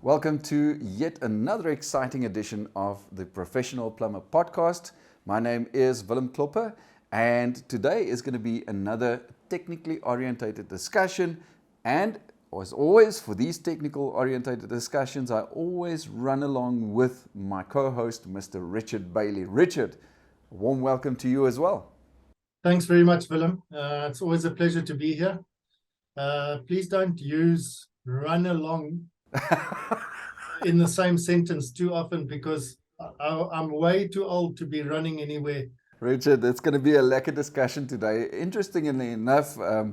Welcome to yet another exciting edition of the Professional Plumber Podcast. My name is Willem, and today is going to be another technically orientated discussion. And as always, for these technical orientated discussions, I always run along with my co-host, Mr. Richard Bailey. Richard, a warm welcome to you as well. Thanks very much, Willem. It's always a pleasure to be here. Please don't use run along in the same sentence too often, because I'm way too old to be running anywhere. Richard, it's going to be a lekker discussion today. Interestingly enough, a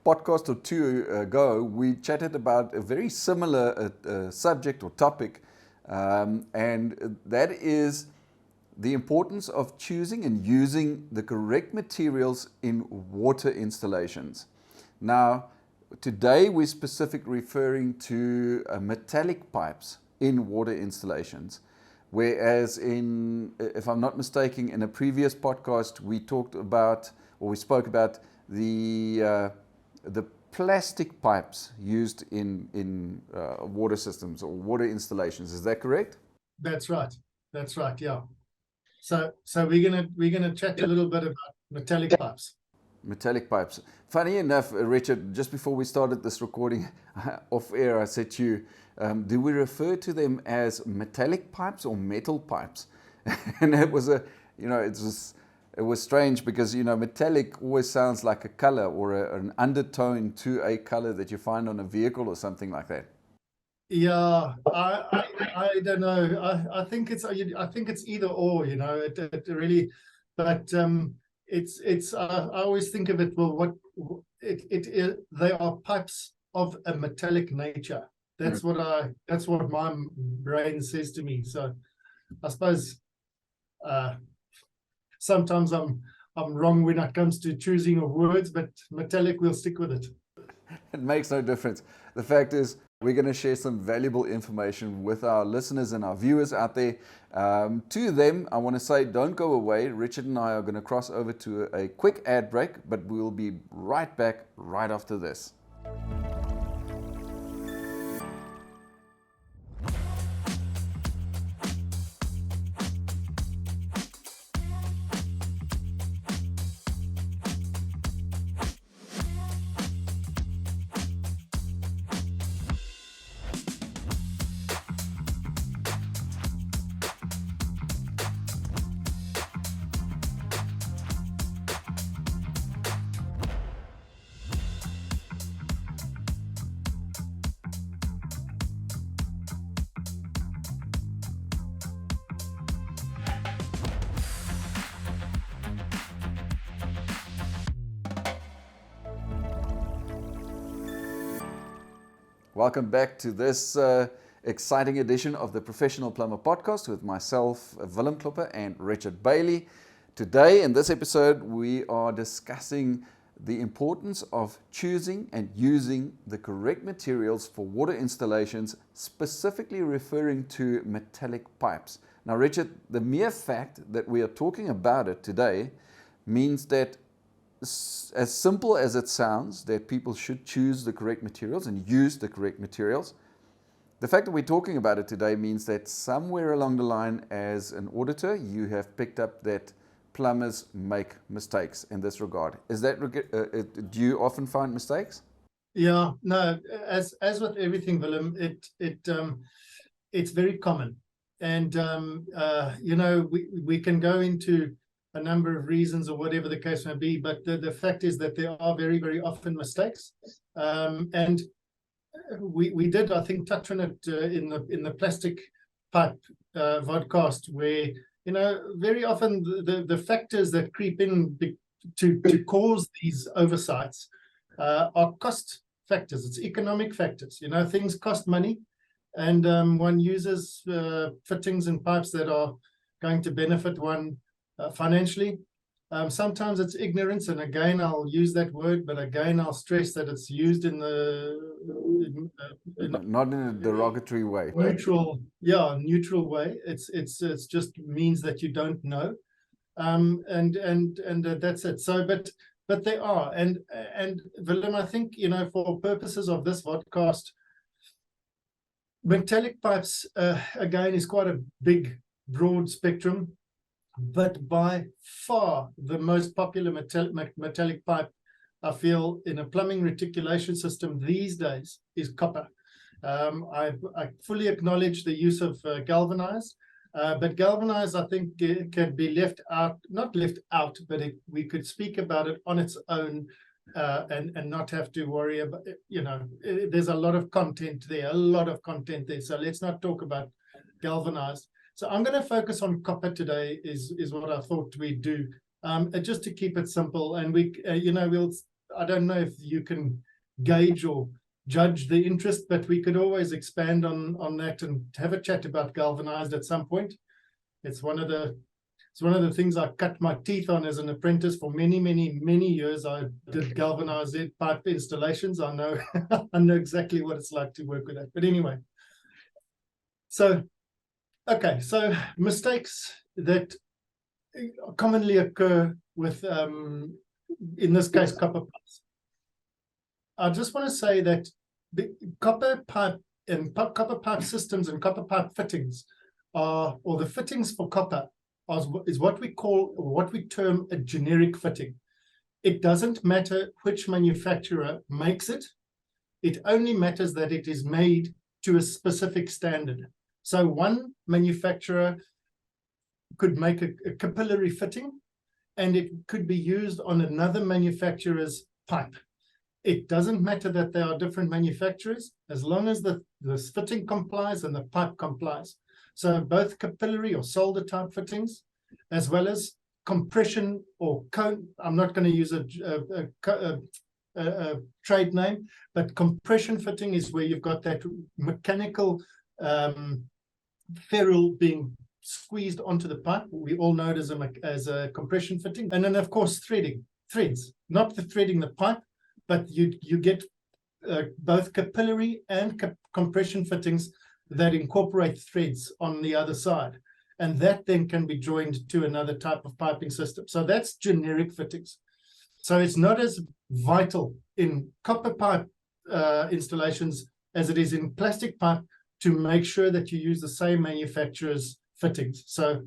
podcast or two ago, we chatted about a very similar subject or topic, and that is the importance of choosing and using the correct materials in water installations. Now, today we're specifically referring to metallic pipes in water installations, whereas if I'm not mistaken, in a previous podcast we spoke about the plastic pipes used in water systems or water installations. Is that correct? That's right. Yeah. So we're gonna chat a little bit about metallic pipes. Metallic pipes. Funny enough, Richard, just before we started this recording off air, I said to you, do we refer to them as metallic pipes or metal pipes? And it was it was strange because, metallic always sounds like a color or an undertone to a color that you find on a vehicle or something like that. Yeah, I don't know. I think it's either or. It really, but it's I always think of it. Well, they are pipes of a metallic nature. That's what my brain says to me. So I suppose sometimes I'm wrong when it comes to choosing of words, but metallic, we'll stick with it. It makes no difference. The fact is, we're going to share some valuable information with our listeners and our viewers out there. To them, I want to say, don't go away. Richard and I are going to cross over to a quick ad break, but we'll be right back right after this. Welcome back to this exciting edition of the Professional Plumber Podcast with myself, Willem and Richard Bailey. Today, in this episode, we are discussing the importance of choosing and using the correct materials for water installations, specifically referring to metallic pipes. Now, Richard, the mere fact that we are talking about it today means that, as simple as it sounds, that people should choose the correct materials and use the correct materials. The fact that we're talking about it today means that somewhere along the line, as an auditor, you have picked up that plumbers make mistakes in this regard. Is that do you often find mistakes? Yeah, no. As with everything, Willem, it's very common, and we can go into a number of reasons or whatever the case may be, but the fact is that there are very, very often mistakes, and we did, I think, touch on it in the plastic pipe vodcast, where very often the factors that creep in to cause these oversights are cost factors. It's economic factors. Things cost money, and one uses fittings and pipes that are going to benefit one financially. Sometimes it's ignorance, and again, I'll use that word, but again, I'll stress that it's used in not in a derogatory way. Neutral way. It's just means that you don't know, and that's it. So, but but they are. And Willem, I think, for purposes of this podcast, metallic pipes, again, is quite a big, broad spectrum, but by far the most popular metallic pipe, I feel, in a plumbing reticulation system these days is copper. I fully acknowledge the use of galvanized, but galvanized, I think, can be not left out, but we could speak about it on its own, and not have to worry about, there's a lot of content there, So let's not talk about galvanized. So I'm going to focus on copper today, is what I thought we'd do, just to keep it simple. And I don't know if you can gauge or judge the interest, but we could always expand on that and have a chat about galvanized at some point. It's one of the things I cut my teeth on as an apprentice for many, many, many years. I did galvanized pipe installations. I know I know exactly what it's like to work with that. But anyway, so mistakes that commonly occur with, in this case, copper pipes. I just want to say that the copper pipe and copper pipe systems and copper pipe fittings or the fittings for copper is what we term a generic fitting. It doesn't matter which manufacturer makes it. It only matters that it is made to a specific standard. So one manufacturer could make a capillary fitting, and it could be used on another manufacturer's pipe. It doesn't matter that they are different manufacturers, as long as the fitting complies and the pipe complies. So both capillary or solder type fittings, as well as compression or cone. I'm not going to use a trade name, but compression fitting is where you've got that mechanical ferrule being squeezed onto the pipe. We all know it as a compression fitting. And then, of course, threads, not the threading the pipe, but you get both capillary and compression fittings that incorporate threads on the other side. And that then can be joined to another type of piping system. So that's generic fittings. So it's not as vital in copper pipe installations as it is in plastic pipe to make sure that you use the same manufacturer's fittings. So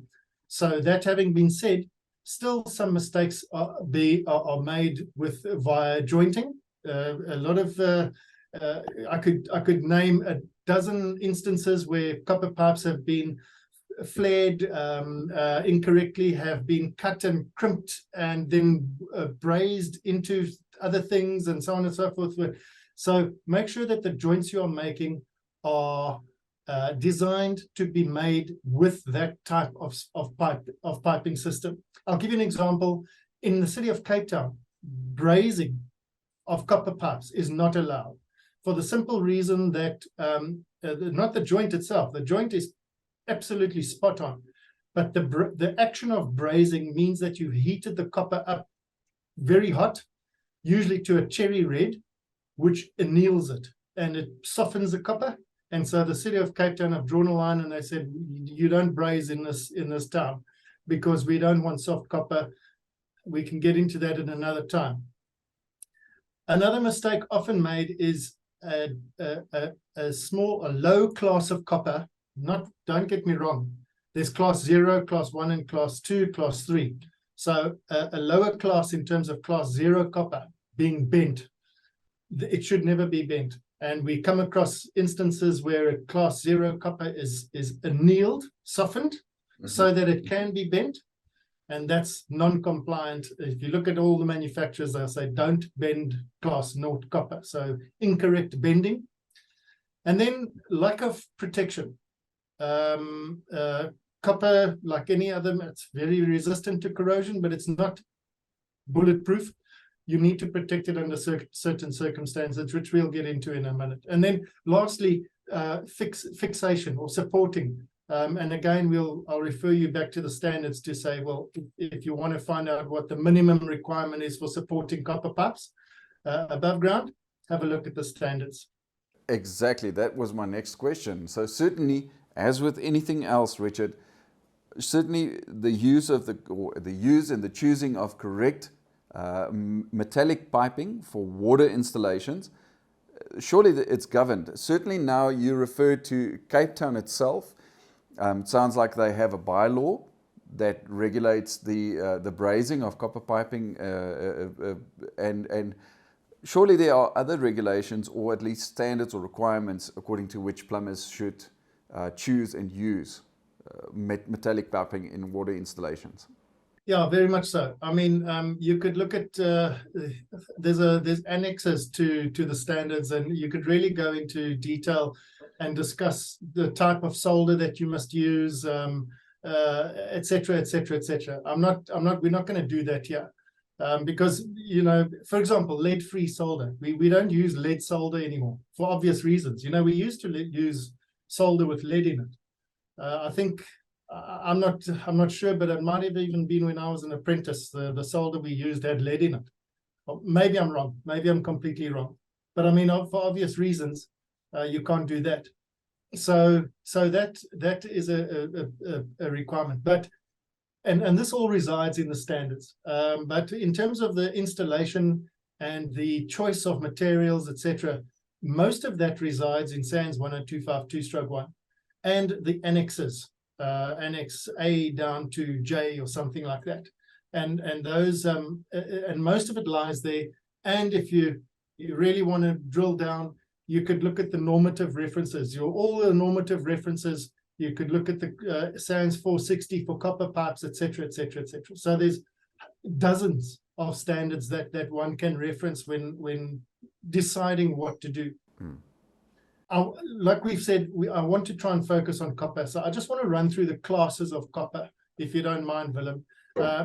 that having been said, still some mistakes are made via jointing. A lot of I could name a dozen instances where copper pipes have been flared incorrectly, have been cut and crimped and then brazed into other things, and so on and so forth. So make sure that the joints you are making are designed to be made with that type of piping system. I'll give you an example. In the city of Cape Town, brazing of copper pipes is not allowed, for the simple reason that not the joint itself. The joint is absolutely spot on, but the action of brazing means that you heated the copper up very hot, usually to a cherry red, which anneals it and it softens the copper. And so the city of Cape Town have drawn a line and they said, you don't braze in this town because we don't want soft copper. We can get into that at another time. Another mistake often made is a low class of copper. Don't get me wrong. There's class 0, class 1, and class 2, class 3. So a lower class in terms of class 0 copper being bent, it should never be bent. And we come across instances where a class 0 copper is annealed, softened, so that it can be bent. And that's non-compliant. If you look at all the manufacturers, they'll say, don't bend class 0 copper. So incorrect bending. And then lack of protection. Copper, like any other, it's very resistant to corrosion, but it's not bulletproof. You need to protect it under certain circumstances, which we'll get into in a minute. And then lastly, fixation or supporting. And again, I'll refer you back to the standards to say, well, if you want to find out what the minimum requirement is for supporting copper pipes above ground, have a look at the standards. Exactly. That was my next question. So certainly, as with anything else, Richard, certainly the use and the choosing of correct metallic piping for water installations. Surely it's governed. Certainly now you refer to Cape Town itself. It sounds like they have a bylaw that regulates the brazing of copper piping, and surely there are other regulations or at least standards or requirements according to which plumbers should choose and use metallic piping in water installations. Yeah, very much so. I mean, you could look at there's annexes to the standards, and you could really go into detail and discuss the type of solder that you must use, et cetera, et cetera, et cetera. We're not going to do that here, because, you know, for example, lead-free solder. We don't use lead solder anymore for obvious reasons. You know, we used to use solder with lead in it. I think. I'm not sure, but it might have even been when I was an apprentice. The solder we used had lead in it. Or maybe I'm wrong. Maybe I'm completely wrong. But I mean, for obvious reasons, you can't do that. So that is a requirement. But and this all resides in the standards. But in terms of the installation and the choice of materials, etc., most of that resides in SANS 10252-1 and the annexes. Annex A down to J or something like that, and those and most of it lies there. And if you really want to drill down, you could look at the normative references. All the normative references. You could look at the SANS 460 for copper pipes, etc., etc., etc. So there's dozens of standards that one can reference when deciding what to do. Like we've said, I want to try and focus on copper. So I just want to run through the classes of copper, if you don't mind, Willem,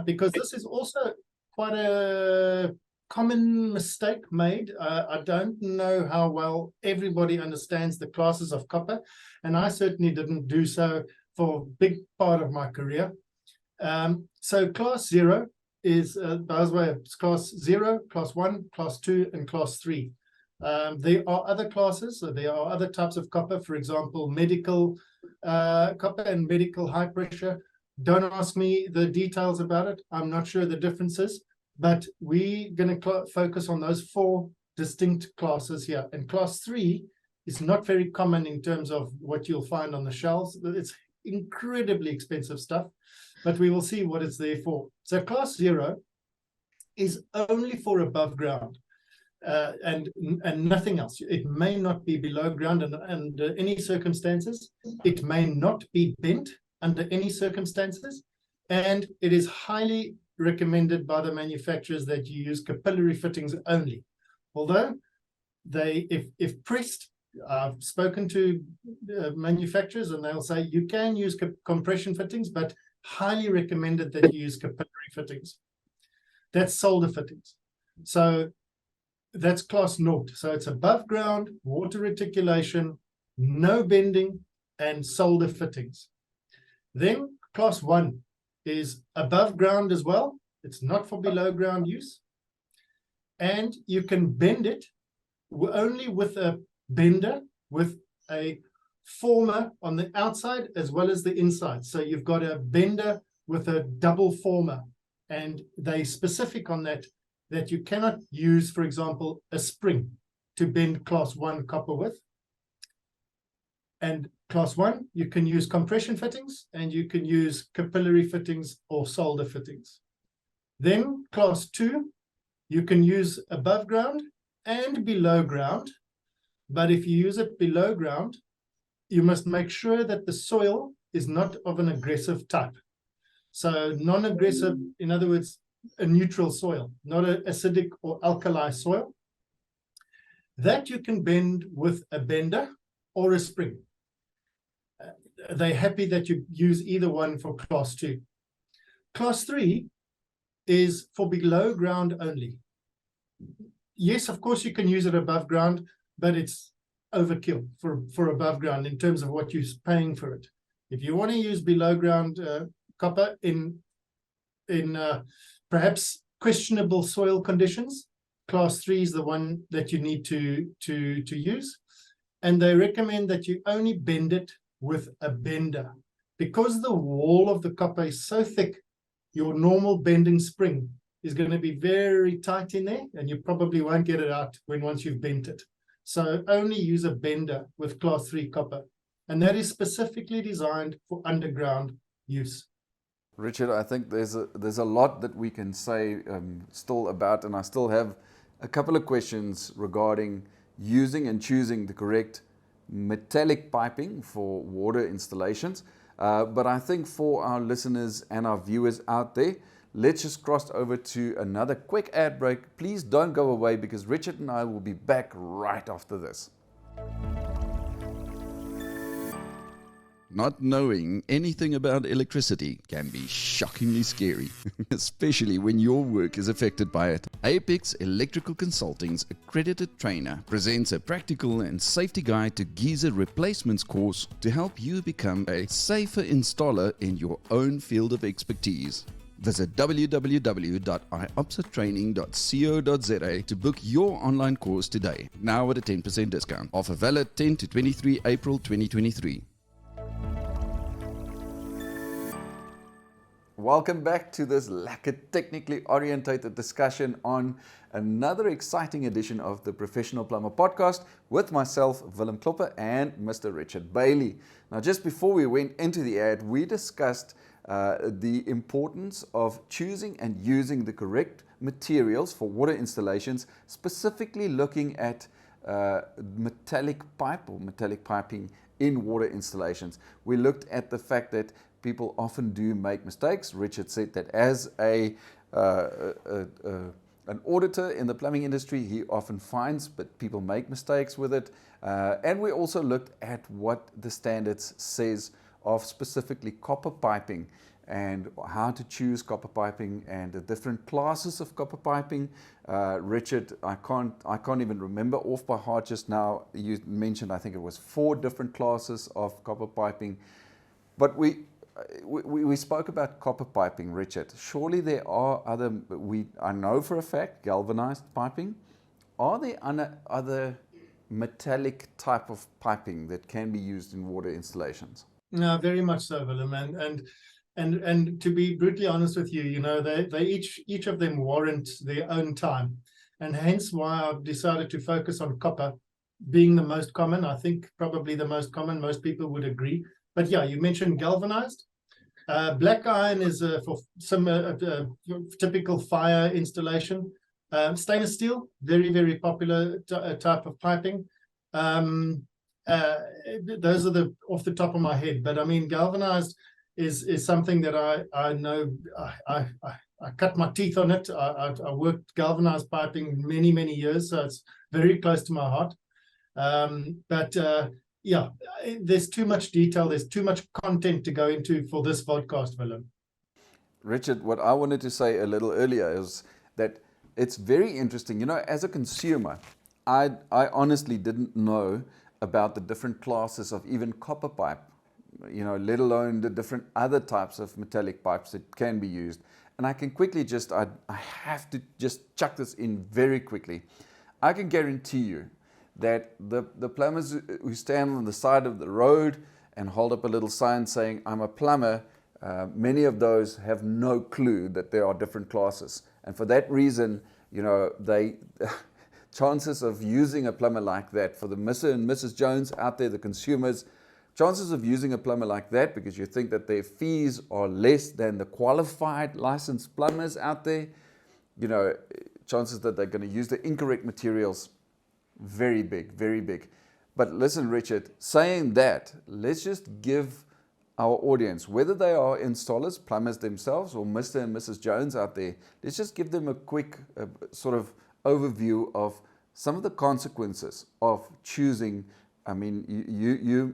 because this is also quite a common mistake made. I don't know how well everybody understands the classes of copper, and I certainly didn't do so for a big part of my career. So class 0 is, by the way, it's class 0, class 1, class 2, and class 3. There are other classes, so there are other types of copper, for example, medical copper and medical high pressure. Don't ask me the details about it. I'm not sure the differences, but we're going to focus on those 4 distinct classes here. And class 3 is not very common in terms of what you'll find on the shelves. It's incredibly expensive stuff, but we will see what it's there for. So class 0 is only for above ground. And nothing else. It may not be below ground under any circumstances. It may not be bent under any circumstances. And it is highly recommended by the manufacturers that you use capillary fittings only. Although if pressed, I've spoken to manufacturers and they'll say you can use compression fittings, but highly recommended that you use capillary fittings. That's solder fittings. So that's class 0. So it's above ground, water reticulation, no bending, and solder fittings. Then class 1 is above ground as well. It's not for below ground use. And you can bend it only with a bender, with a former on the outside as well as the inside. So you've got a bender with a double former. And they specific on that you cannot use, for example, a spring to bend class 1 copper with. And class 1, you can use compression fittings and you can use capillary fittings or solder fittings. Then class 2, you can use above ground and below ground. But if you use it below ground, you must make sure that the soil is not of an aggressive type. So non-aggressive, in other words, a neutral soil, not an acidic or alkali soil. That you can bend with a bender or a spring. They're happy that you use either one for class 2. Class 3 is for below ground only. Yes, of course, you can use it above ground, but it's overkill for above ground in terms of what you're paying for it. If you want to use below ground copper in perhaps questionable soil conditions, class 3 is the one that you need to use. And they recommend that you only bend it with a bender. Because the wall of the copper is so thick, your normal bending spring is going to be very tight in there, and you probably won't get it out once you've bent it. So only use a bender with class 3 copper, and that is specifically designed for underground use. Richard, I think there's a lot that we can say still about, and I still have a couple of questions regarding using and choosing the correct metallic piping for water installations. But I think for our listeners and our viewers out there, let's just cross over to another quick ad break. Please don't go away, because Richard and I will be back right after this. Not knowing anything about electricity can be shockingly scary, especially when your work is affected by it. Apex Electrical Consulting's accredited trainer presents a practical and safety guide to geyser replacements course to help you become a safer installer in your own field of expertise. Visit www.iopsatraining.co.za to book your online course today, now at a 10% discount. Offer valid 10 to 23 April 2023. Welcome back to this technically orientated discussion on another exciting edition of the Professional Plumber Podcast with myself, Willem and Mr. Richard Bailey. Now, just before we went into the ad, we discussed the importance of choosing and using the correct materials for water installations, specifically looking at metallic pipe or metallic piping in water installations. We looked at the fact that people often do make mistakes. Richard said that as an auditor in the plumbing industry, he often finds that people make mistakes with it. And we also looked at what the standards says of specifically copper piping and how to choose copper piping and the different classes of copper piping. Richard, I can't even remember off by heart just now. You mentioned, I think it was 4 different classes of copper piping. But we spoke about copper piping, Richard. Surely there are other, I know for a fact, galvanized piping. Are there other metallic type of piping that can be used in water installations? No, very much so, Willem. And to be brutally honest with you, you know, they each of them warrant their own time. And hence why I've decided to focus on copper being the most common. I think probably the most common, most people would agree. But yeah, you mentioned galvanized. Black iron is for some typical fire installation. Stainless steel, very, very popular type of piping. Those are off the top of my head. But I mean, galvanized is something that I know. I cut my teeth on it. I worked galvanized piping many, many years, so it's very close to my heart. Yeah, there's too much detail, there's too much content to go into for this podcast, Willem. Richard, what I wanted to say a little earlier is that it's very interesting. You know, as a consumer, I honestly didn't know about the different classes of even copper pipe, you know, let alone the different other types of metallic pipes that can be used. And I can quickly I have to just chuck this in very quickly. I can guarantee you that the plumbers who stand on the side of the road and hold up a little sign saying, "I'm a plumber," many of those have no clue that there are different classes. And for that reason, you know, chances of using a plumber like that, for the Mr. and Mrs. Jones out there, the consumers, chances of using a plumber like that because you think that their fees are less than the qualified licensed plumbers out there, you know, chances that they're going to use the incorrect materials, very big, very big. But listen, Richard, saying that, let's just give our audience, whether they are installers, plumbers themselves, or Mr. and Mrs. Jones out there, let's just give them a quick sort of overview of some of the consequences of choosing. I mean, you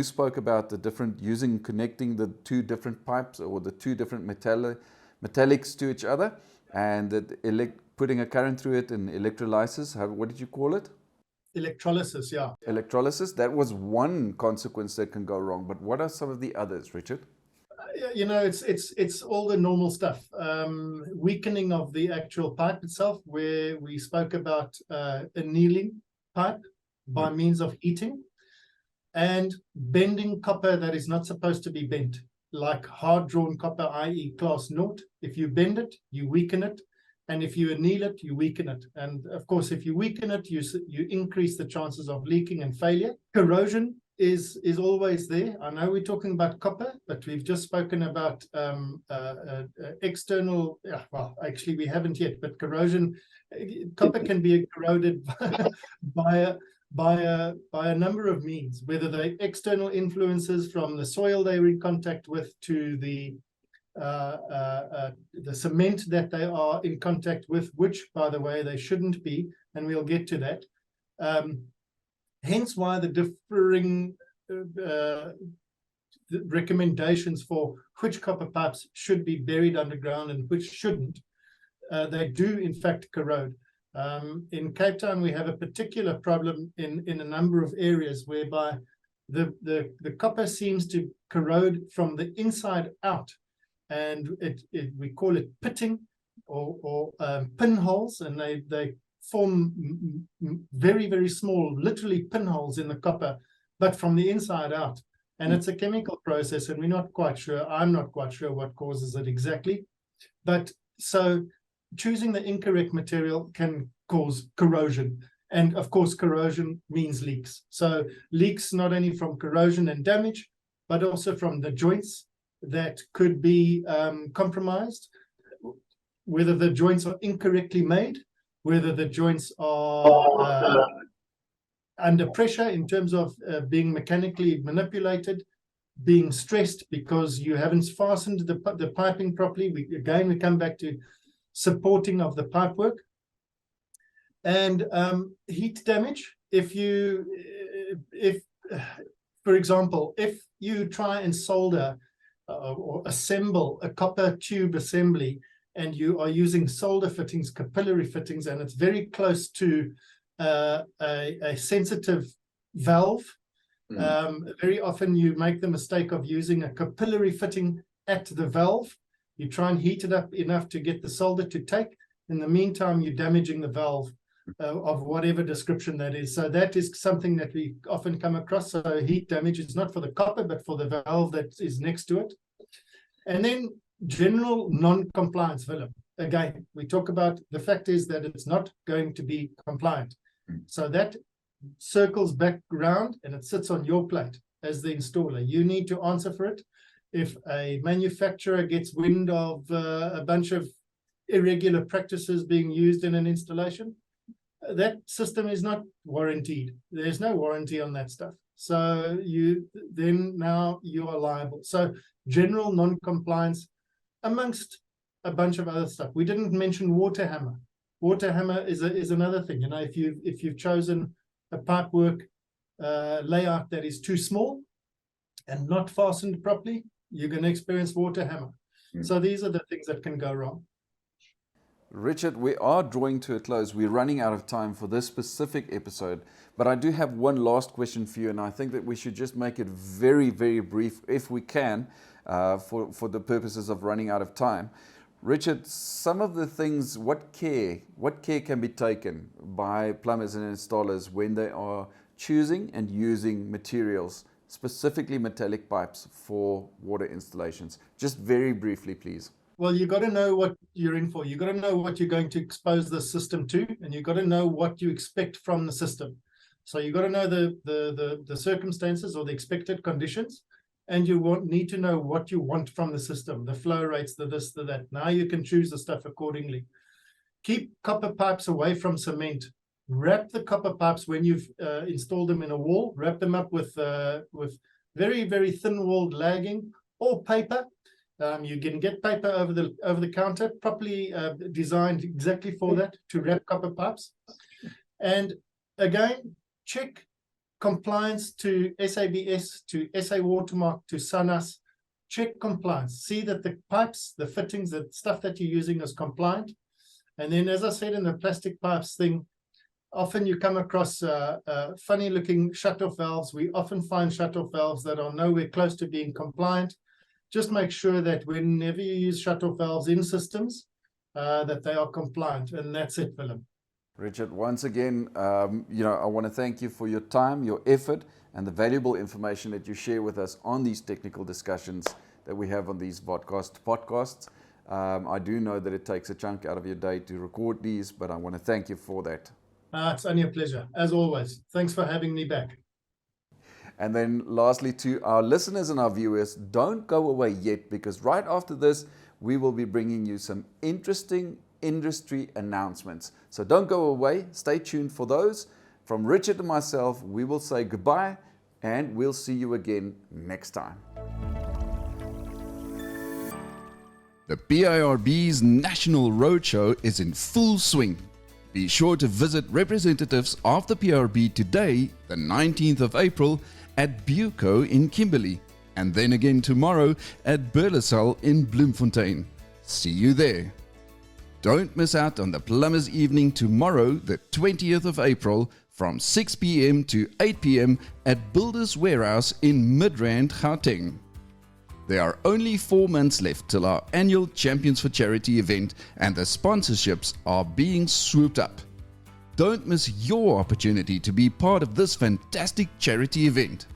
spoke about the different, connecting the 2 different pipes or the 2 different metallics to each other, and that putting a current through it and electrolysis. What did you call it? Electrolysis, yeah. Electrolysis. That was one consequence that can go wrong. But what are some of the others, Richard? You know, it's all the normal stuff. Weakening of the actual pipe itself, where we spoke about annealing pipe by means of heating, and bending copper that is not supposed to be bent. like hard-drawn copper, i.e. class naught. If you bend it, you weaken it. And if you anneal it, you weaken it. And of course, if you weaken it, you increase the chances of leaking and failure. Corrosion is always there. I know we're talking about copper, but we've just spoken about external, well, actually we haven't yet, but corrosion. Copper can be corroded by a number of means, whether they're external influences from the soil they're in contact with to the cement that they are in contact with, which, by the way, they shouldn't be, and we'll get to that. Hence why the differing recommendations for which copper pipes should be buried underground and which shouldn't. They do, in fact, corrode. In Cape Town, we have a particular problem in a number of areas whereby the copper seems to corrode from the inside out. And we call it pitting or pinholes, and they form very, very small, literally pinholes in the copper, but from the inside out. And it's a chemical process, and we're not quite sure. I'm not quite sure what causes it exactly. But so choosing the incorrect material can cause corrosion. And of course, corrosion means leaks. So leaks not only from corrosion and damage, but also from the joints that could be compromised, whether the joints are incorrectly made, whether the joints are under pressure in terms of being mechanically manipulated, being stressed because you haven't fastened the piping properly. We come back to supporting of the pipework. And heat damage. For example, if you try and solder or assemble a copper tube assembly, and you are using solder fittings, capillary fittings, and it's very close to a sensitive valve, very often you make the mistake of using a capillary fitting at the valve. You try and heat it up enough to get the solder to take. In the meantime, you're damaging the valve of whatever description that is. So that is something that we often come across. So heat damage is not for the copper, but for the valve that is next to it. And then general non-compliance, Willem. Again, we talk about the fact is that it's not going to be compliant. So that circles back around and it sits on your plate as the installer. You need to answer for it. If a manufacturer gets wind of a bunch of irregular practices being used in an installation, that system is not warranted. There's no warranty on that stuff. So now you are liable. So general non-compliance amongst a bunch of other stuff. We didn't mention water hammer. Water hammer is another thing. You know, if you've chosen a pipework layout that is too small and not fastened properly, you're going to experience water hammer. So these are the things that can go wrong. Richard, we are drawing to a close. We're running out of time for this specific episode, but I do have one last question for you, and I think that we should just make it very, very brief if we can, for the purposes of running out of time. Richard, some of the things, what care can be taken by plumbers and installers when they are choosing and using materials, specifically metallic pipes for water installations? Just very briefly, please. Well, you got to know what you're in for. You got to know what you're going to expose the system to, and you got to know what you expect from the system. So you got to know the circumstances or the expected conditions, and you need to know what you want from the system, the flow rates, the this, the that. Now you can choose the stuff accordingly. Keep copper pipes away from cement. Wrap the copper pipes when you've installed them in a wall. Wrap them up with very, very thin-walled lagging or paper. You can get paper over the counter, properly designed exactly for that, to wrap copper pipes. And again, check compliance to SABS, to SA Watermark, to SANAS. Check compliance. See that the pipes, the fittings, the stuff that you're using is compliant. And then, as I said in the plastic pipes thing, often you come across funny-looking shut-off valves. We often find shut-off valves that are nowhere close to being compliant. Just make sure that whenever you use shut-off valves in systems, that they are compliant. And that's it, Willem. Richard, once again, I want to thank you for your time, your effort, and the valuable information that you share with us on these technical discussions. that we have on these podcasts. I do know that it takes a chunk out of your day to record these, but I want to thank you for that. It's only a pleasure, as always. Thanks for having me back. And then lastly, to our listeners and our viewers, don't go away yet, because right after this, we will be bringing you some interesting industry announcements. So don't go away. Stay tuned for those. From Richard and myself, we will say goodbye, and we'll see you again next time. The PIRB's National Roadshow is in full swing. Be sure to visit representatives of the PIRB today, the 19th of April, at Buco in Kimberley, and then again tomorrow at Burlersal in Bloemfontein. See you there. Don't miss out on the Plumbers Evening tomorrow, the 20th of April, from 6 p.m. to 8 p.m. at Builders Warehouse in Midrand, Gauteng. There are only 4 months left till our annual Champions for Charity event, and the sponsorships are being swooped up. Don't miss your opportunity to be part of this fantastic charity event.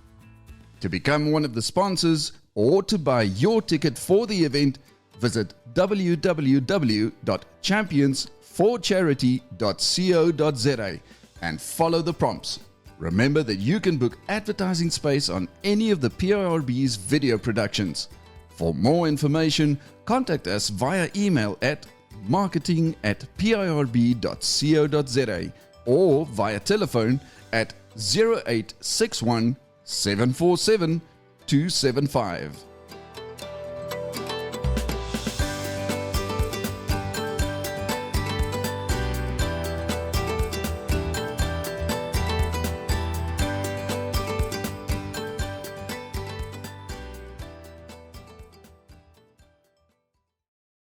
To become one of the sponsors or to buy your ticket for the event, visit www.championsforcharity.co.za and follow the prompts. Remember that you can book advertising space on any of the PIRB's video productions. For more information, contact us via email at marketing@pirb.co.za or via telephone at 0861 747 275.